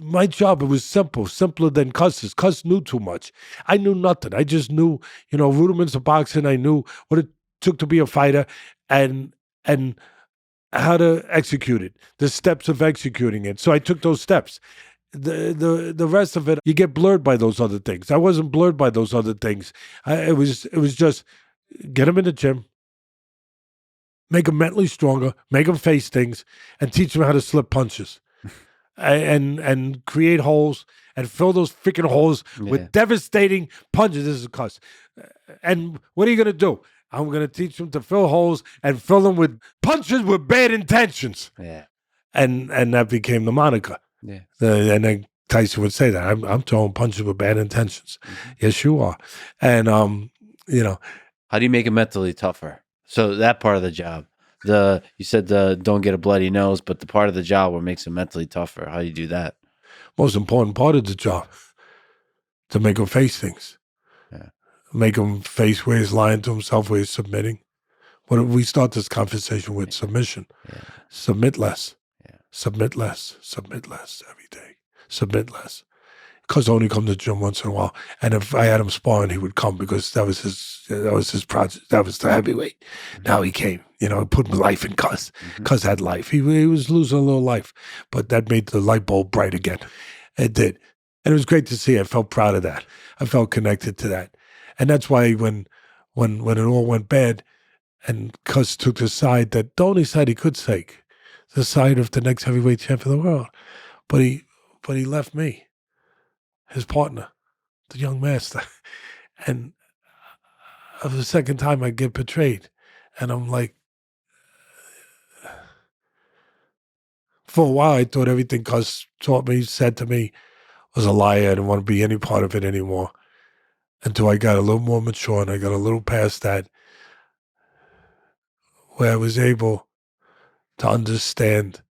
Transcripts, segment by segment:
my job, it was simple, simpler than Cuss's. Cuss knew too much. I knew nothing. I just knew, rudiments of boxing. I knew what it took to be a fighter and how to execute it, the steps of executing it. So I took those steps. The rest of it, you get blurred by those other things. I wasn't blurred by those other things. It was just get them in the gym, make them mentally stronger, make them face things, and teach them how to slip punches. And create holes and fill those freaking holes with devastating punches. This is a cuss. And what are you going to do? I'm going to teach them to fill holes and fill them with punches with bad intentions. Yeah. And that became the moniker. Yeah. And then Tyson would say that I'm throwing punches with bad intentions. Mm-hmm. Yes, you are. And how do you make it mentally tougher? So that part of the job. You said don't get a bloody nose, but the part of the job where it makes it mentally tougher. How do you do that? Most important part of the job, to make him face things. Yeah. Make him face where he's lying to himself, where he's submitting. What if we start this conversation with submission? Yeah. Submit less. Yeah. Submit less. Submit less every day. Submit less. Cuz only come to the gym once in a while. And if I had him sparring, he would come because that was his project. That was the heavyweight. Mm-hmm. Now he came. Put life in Cuz. Mm-hmm. Cuz had life. He was losing a little life. But that made the light bulb bright again. It did. And it was great to see. I felt proud of that. I felt connected to that. And that's why when it all went bad and Cuz took the side that the only side he could take, the side of the next heavyweight champ of the world. But he left me, his partner, the young master. And of the second time I get betrayed. And I'm like, for a while I thought everything Cuz said to me was a lie. I didn't want to be any part of it anymore. Until I got a little more mature and I got a little past that, where I was able to understand.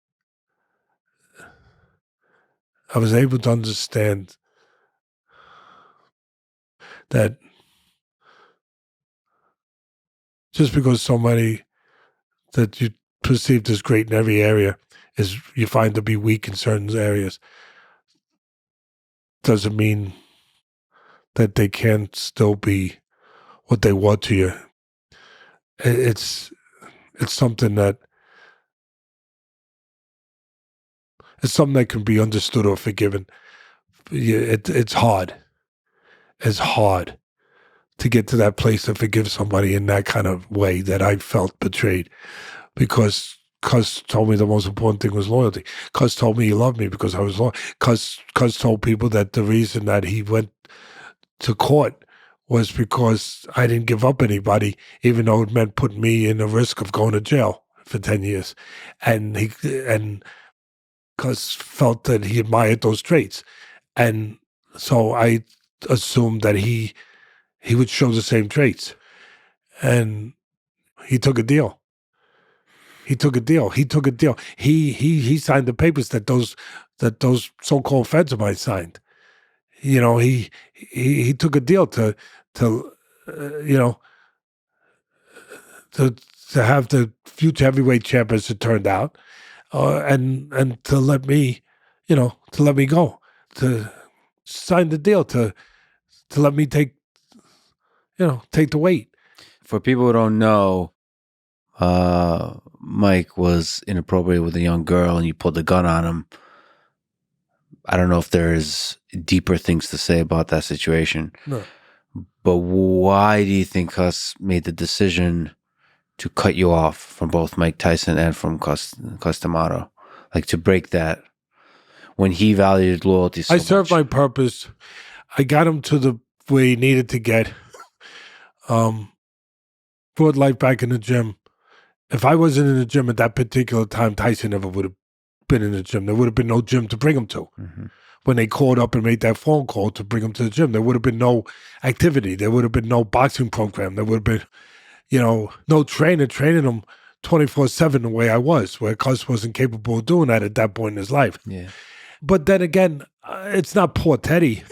I was able to understand that just because somebody that you perceived as great in every area is you find to be weak in certain areas, doesn't mean that they can't still be what they were to you. It's something that can be understood or forgiven. It's hard. It's hard to get to that place to forgive somebody in that kind of way that I felt betrayed, because Cuz told me the most important thing was loyalty. Cuz told me he loved me because I was loyal. Cuz told people that the reason that he went to court was because I didn't give up anybody, even though it meant putting me in the risk of going to jail for 10 years. And Cuz felt that he admired those traits. And so I assumed that he would show the same traits. And he took a deal. He signed the papers that those so-called feds of mine signed. He took a deal to have the future heavyweight champ, as it turned out, and to let me go, to sign the deal to let me take the weight. For people who don't know, Mike was inappropriate with a young girl and you pulled a gun on him. I don't know if there's deeper things to say about that situation. No. But why do you think Cus made the decision to cut you off from both Mike Tyson and from Cus D'Amato? Like, to break that when he valued loyalty so much? I served my purpose. I got him to the where he needed to get. Brought life back in the gym. If I wasn't in the gym at that particular time, Tyson never would have been in the gym. There would have been no gym to bring him to. Mm-hmm. When they called up and made that phone call to bring him to the gym, there would have been no activity. There would have been no boxing program. There would have been, no trainer training him 24/7 the way I was, where Cus wasn't capable of doing that at that point in his life. Yeah. But then again, it's not poor Teddy.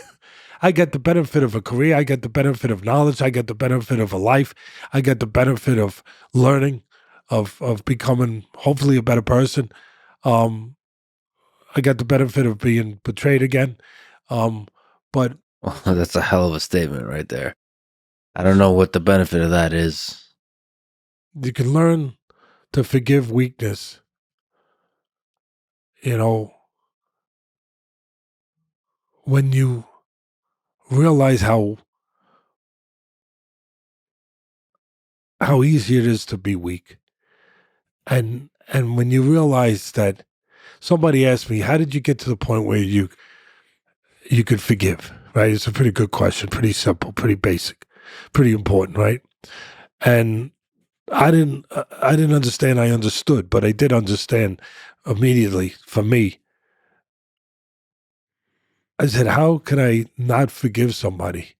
I get the benefit of a career. I get the benefit of knowledge. I get the benefit of a life. I get the benefit of learning, of becoming hopefully a better person. I got the benefit of being betrayed again. But Well, that's a hell of a statement right there. I don't know what the benefit of that is. you can learn to forgive weakness, you know, when you realize how easy it is to be weak. And when you realize that somebody asked me, how did you get to the point where you could forgive? Right? It's a pretty good question, pretty simple, pretty basic, pretty important, right? And I didn't understand. I understood, but I did understand immediately. For me, I said, how can I not forgive somebody?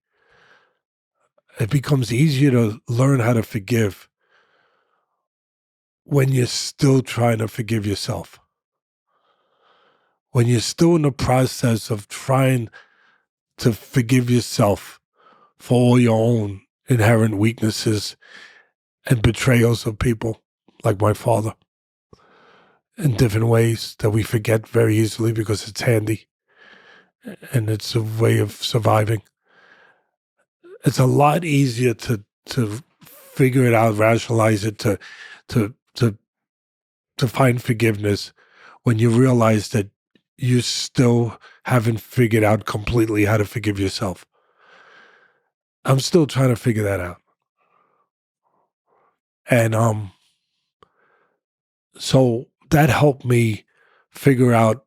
It becomes easier to learn how to forgive when you're still trying to forgive yourself. When you're still in the process of trying to forgive yourself for all your own inherent weaknesses and betrayals of people like my father in different ways that we forget very easily because it's handy and it's a way of surviving. It's a lot easier to figure it out, rationalize it, to to to find forgiveness when you realize that you still haven't figured out completely how to forgive yourself. I'm still trying to figure that out. And so that helped me figure out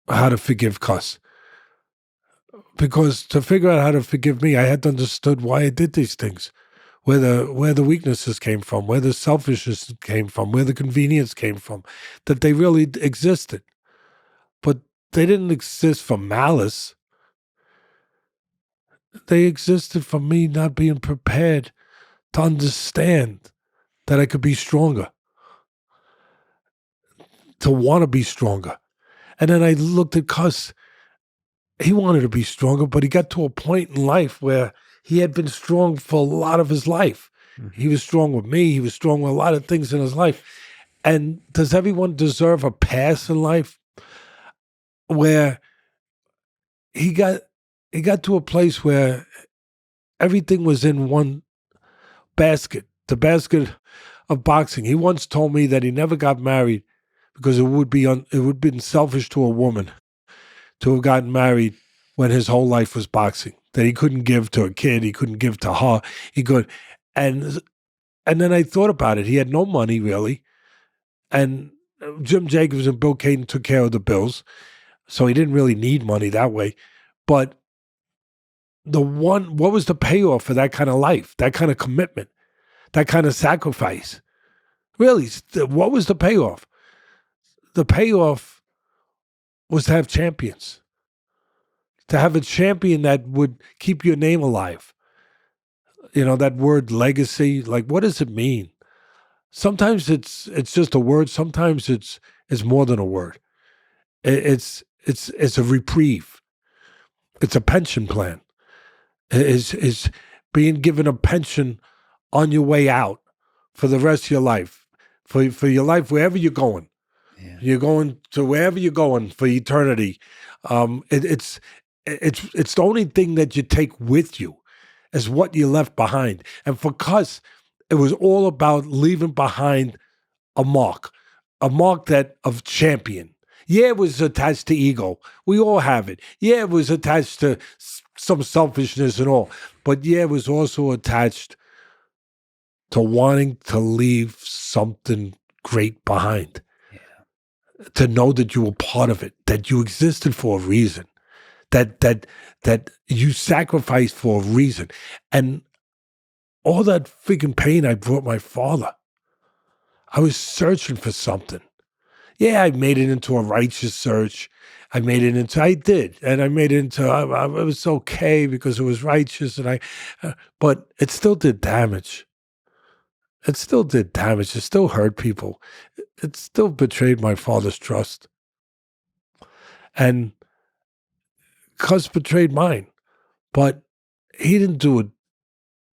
how to forgive Cuss. Because to figure out how to forgive me, I had to understood why I did these things, where the weaknesses came from, where the selfishness came from, where the convenience came from, that they really existed. But they didn't exist for malice. They existed for me not being prepared to understand that I could be stronger, to want to be stronger. And then I looked at Cuss. He wanted to be stronger, but he got to a point in life where he had been strong for a lot of his life. He was strong with me. He was strong with a lot of things in his life. And does everyone deserve a pass in life where he got he got to a place where everything was in one basket, the basket of boxing. He once told me that he never got married because it would have been selfish to a woman to have gotten married when his whole life was boxing. That he couldn't give to a kid, he couldn't give to her. He could, and and then I thought about it. He had no money really, and Jim Jacobs and Bill Caden took care of the bills, so he didn't really need money that way. But what was the payoff for that kind of life, that kind of commitment, that kind of sacrifice? Really, what was the payoff? The payoff was to have champions, to have a champion that would keep your name alive. You know, that word legacy, like what does it mean? Sometimes it's just a word, sometimes it's more than a word. It's a reprieve. It's a pension plan. Is being given a pension on your way out for the rest of your life. For your life wherever you're going. Yeah. You're going to wherever you're going for eternity. It's the only thing that you take with you is what you left behind. And for Cuss, it was all about leaving behind a mark that of champion. Yeah, it was attached to ego. We all have it. Yeah, it was attached to some selfishness and all. But yeah, it was also attached to wanting to leave something great behind. To know that you were part of it, that you existed for a reason, that you sacrificed for a reason. And all that freaking pain I brought my father. I was searching for something. Yeah, I made it into a righteous search. I did. And I made it into, it was okay because it was righteous. But it still did damage. It still did damage. It still hurt people. It still betrayed my father's trust. And Cuz betrayed mine. But he didn't do it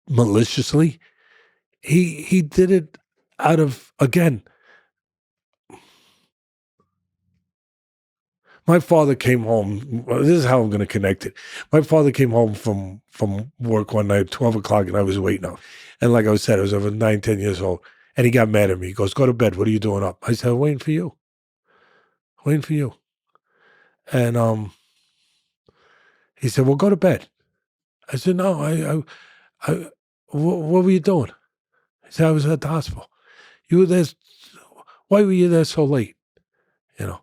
maliciously. He did it out of, again, My father came home. This is how I'm going to connect it. My father came home from work one night, 12 o'clock, and I was waiting up. And like I said, I was over 9, 10 years old. And he got mad at me. He goes, go to bed. What are you doing up? I said, I'm waiting for you. Waiting for you. And he said, well, go to bed. I said, no, what were you doing? He said, I was at the hospital. You were there. Why were you there so late? You know.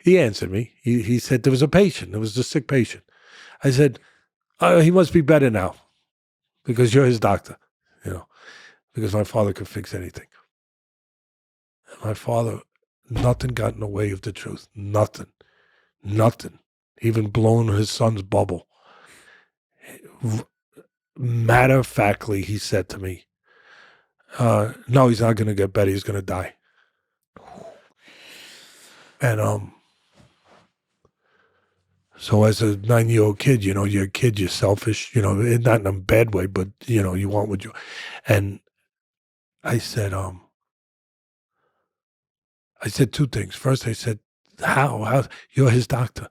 He answered me. He said there was a patient. There was a sick patient. I said, he must be better now because you're his doctor, you know, because my father could fix anything. And my father, nothing got in the way of the truth. Nothing. Nothing. Even blown his son's bubble. Matter of factly, he said to me, no, he's not going to get better. He's going to die. And so as a 9-year-old kid, you know, you're a kid, you're selfish, you know, not in a bad way, but, you know, you want what you, and I said two things. First, I said, how, you're his doctor.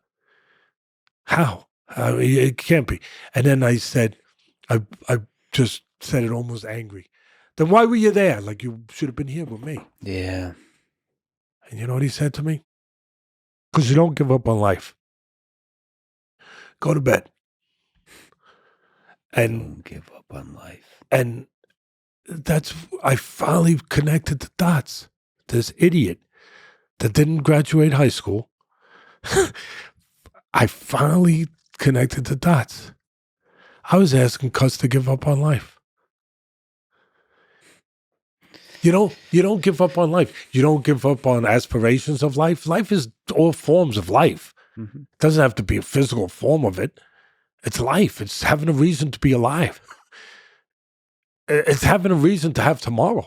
How? I mean, it can't be. And then I said, I just said it almost angry. Then why were you there? Like you should have been here with me. Yeah. And you know what he said to me? Because you don't give up on life. Go to bed. And Don't give up on life. And I finally connected the dots. This idiot that didn't graduate high school, I finally connected the dots. I was asking Cuz to give up on life. You don't give up on life. You don't give up on aspirations of life. Life is all forms of life. Mm-hmm. It doesn't have to be a physical form of it. It's life. It's having a reason to be alive. It's having a reason to have tomorrow.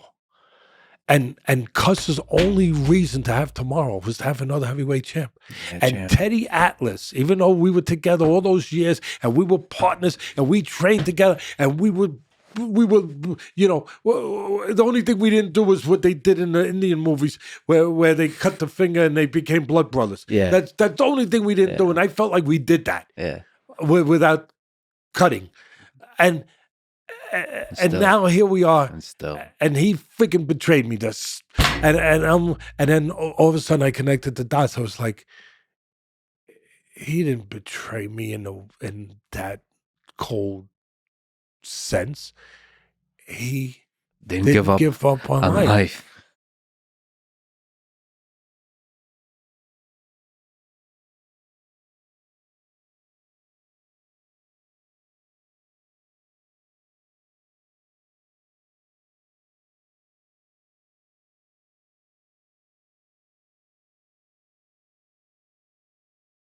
And Cus's only reason to have tomorrow was to have another heavyweight champ. Yeah, and champ. Teddy Atlas, even though we were together all those years and we were partners and we trained together and we were, you know, the only thing we didn't do was what they did in the Indian movies where they cut the finger and they became blood brothers. Yeah. That's the only thing we didn't do. And I felt like we did that without cutting. And now here we are, and he freaking betrayed me. And then all of a sudden I connected the dots. I was like, he didn't betray me in that cold sense. He didn't give up on life.